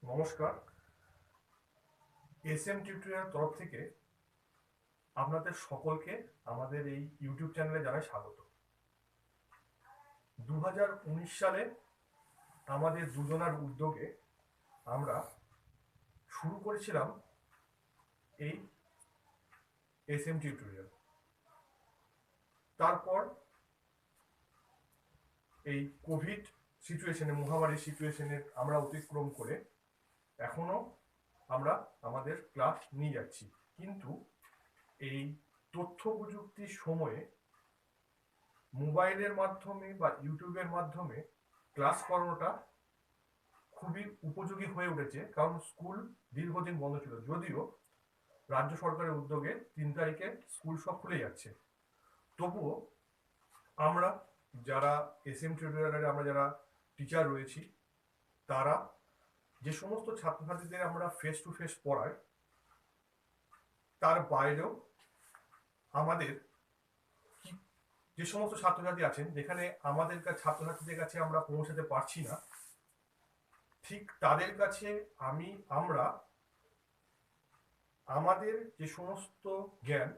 নমস্কার। S M tutorial তরফ থেকে আপনাদের সকলকে আমাদের এই ইউটিউব চ্যানেলে জানাই স্বাগত। 2019 সালে আমাদের দুজনার উদ্যোগে আমরা শুরু করেছিলাম এই এস এম টিউটোরিয়াল। তারপর এই কোভিড সিচুয়েশনে, মহামারীর সিচুয়েশনে আমরা অতিক্রম করে এখনো আমরা আমাদের ক্লাস নিয়ে যাচ্ছি, কিন্তু এই তথ্য প্রযুক্তির সময়ে মোবাইলের মাধ্যমে বা ইউটিউবের মাধ্যমে ক্লাস করানোটা খুবই উপযোগী হয়ে উঠেছে। কারণ স্কুল দীর্ঘদিন বন্ধ ছিল, যদিও রাজ্য সরকারের উদ্যোগে 3 তারিখে স্কুল সব খুলে যাচ্ছে। তবুও আমরা যারা এস এম টিউটোরিয়ালের আমরা যারা টিচার রয়েছি, তারা যে সমস্ত ছাত্রছাত্রীদের আমরা ফেস টু ফেস পড়াই, তার বাইরেও আমাদের যে সমস্ত ছাত্রছাত্রী আছেন যেখানে আমাদের ছাত্রছাত্রীদের কাছে আমরা পৌঁছাতে পারছি না, ঠিক তাদের কাছে আমরা আমাদের যে সমস্ত জ্ঞান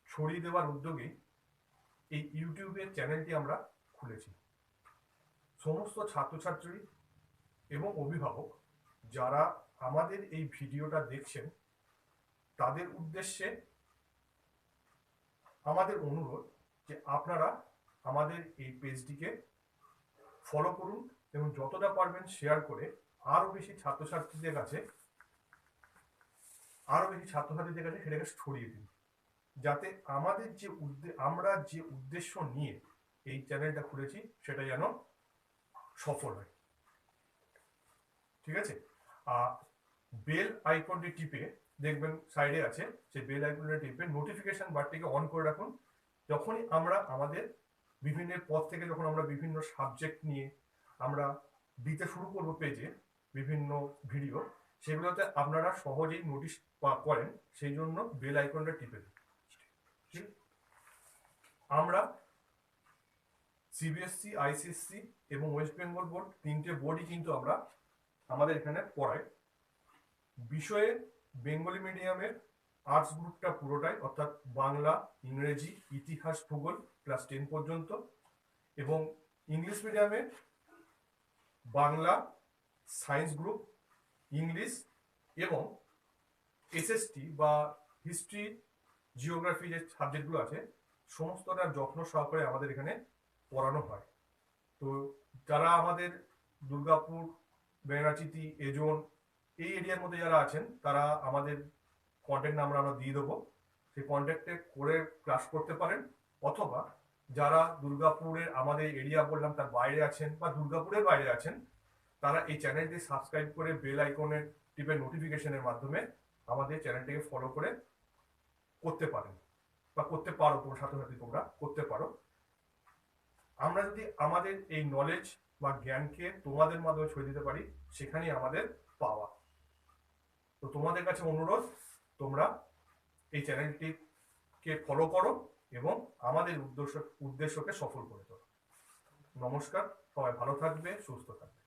ছড়িয়ে দেওয়ার উদ্যোগে এই ইউটিউবের চ্যানেলটি আমরা খুলেছি। সমস্ত ছাত্রছাত্রী এবং অভিভাবক যারা আমাদের এই ভিডিওটা দেখছেন, তাদের উদ্দেশ্যে আমাদের অনুরোধ যে আপনারা আমাদের এই পেজটিকে ফলো করুন এবং যতটা পারবেন শেয়ার করে আরো বেশি ছাত্রছাত্রীদের কাছে সেটাকে ছড়িয়ে দিন, যাতে আমাদের আমরা যে উদ্দেশ্য নিয়ে এই চ্যানেলটা খুলেছি সেটা যেন সফল হয়। ঠিক আছে? বেল আইকনটি টিপে দেখবেন সাইডে আছে, সেই বেল আইকনটি টিপে নোটিফিকেশন বারটিকে অন করে রাখুন। যখনই আমরা আমাদের বিভিন্ন পদ থেকে যখন আমরা বিভিন্ন সাবজেক্ট নিয়ে আমরা দিতে শুরু করবো পেজে বিভিন্ন ভিডিও, সেগুলোতে আপনারা সহজেই নোটিশ করেন, সেই জন্য বেল আইকনটা টিপে দিন। আমরা সিবিএসসি, আইসিএসসি এবং ওয়েস্ট বেঙ্গল বোর্ড, 3টে বোর্ডই কিন্তু আমরা আমাদের এখানে পড়াই। বিষয়ে বেঙ্গলি মিডিয়ামের আর্টস গ্রুপটা পুরোটাই, অর্থাৎ বাংলা, ইংরেজি, ইতিহাস, ভূগোল ক্লাস 10 পর্যন্ত, এবং ইংলিশ মিডিয়ামে বাংলা, সায়েন্স গ্রুপ, ইংলিশ এবং এসএসটি বা হিস্ট্রি, জিওগ্রাফি যে সাবজেক্টগুলো আছে সমস্তটা যত্ন সহকারে আমাদের এখানে পড়ানো হয়। তো যারা আমাদের দুর্গাপুর, বেনাচিতি, এজন এই এরিয়ার মধ্যে যারা আছেন, তারা আমাদের কন্ট্যাক্ট নাম্বার আমরা দিয়ে দেবো, সেই কন্ট্যাক্টে করে ক্লাস করতে পারেন। অথবা যারা দুর্গাপুরের আমাদের এরিয়া বললাম তার বাইরে আছেন বা দুর্গাপুরের বাইরে আছেন, তারা এই চ্যানেলটি সাবস্ক্রাইব করে বেল আইকনের টিপে নোটিফিকেশনের মাধ্যমে আমাদের চ্যানেলটিকে ফলো করে করতে পারেন বা করতে পারো, তোমার ছাত্রছাত্রী তোমরা করতে পারো। আমরা যদি আমাদের এই নলেজ বা জ্ঞানকে তোমাদের মাধ্যমে ছড়িয়ে দিতে পারি, সেখানেই আমাদের পাওয়া। তো তোমাদের কাছে অনুরোধ, তোমরা এই চ্যানেলটিকে ফলো করো এবং আমাদের উদ্দেশ্যকে সফল করে তোলো। নমস্কার, সবাই ভালো থাকবে, সুস্থ থাকবে।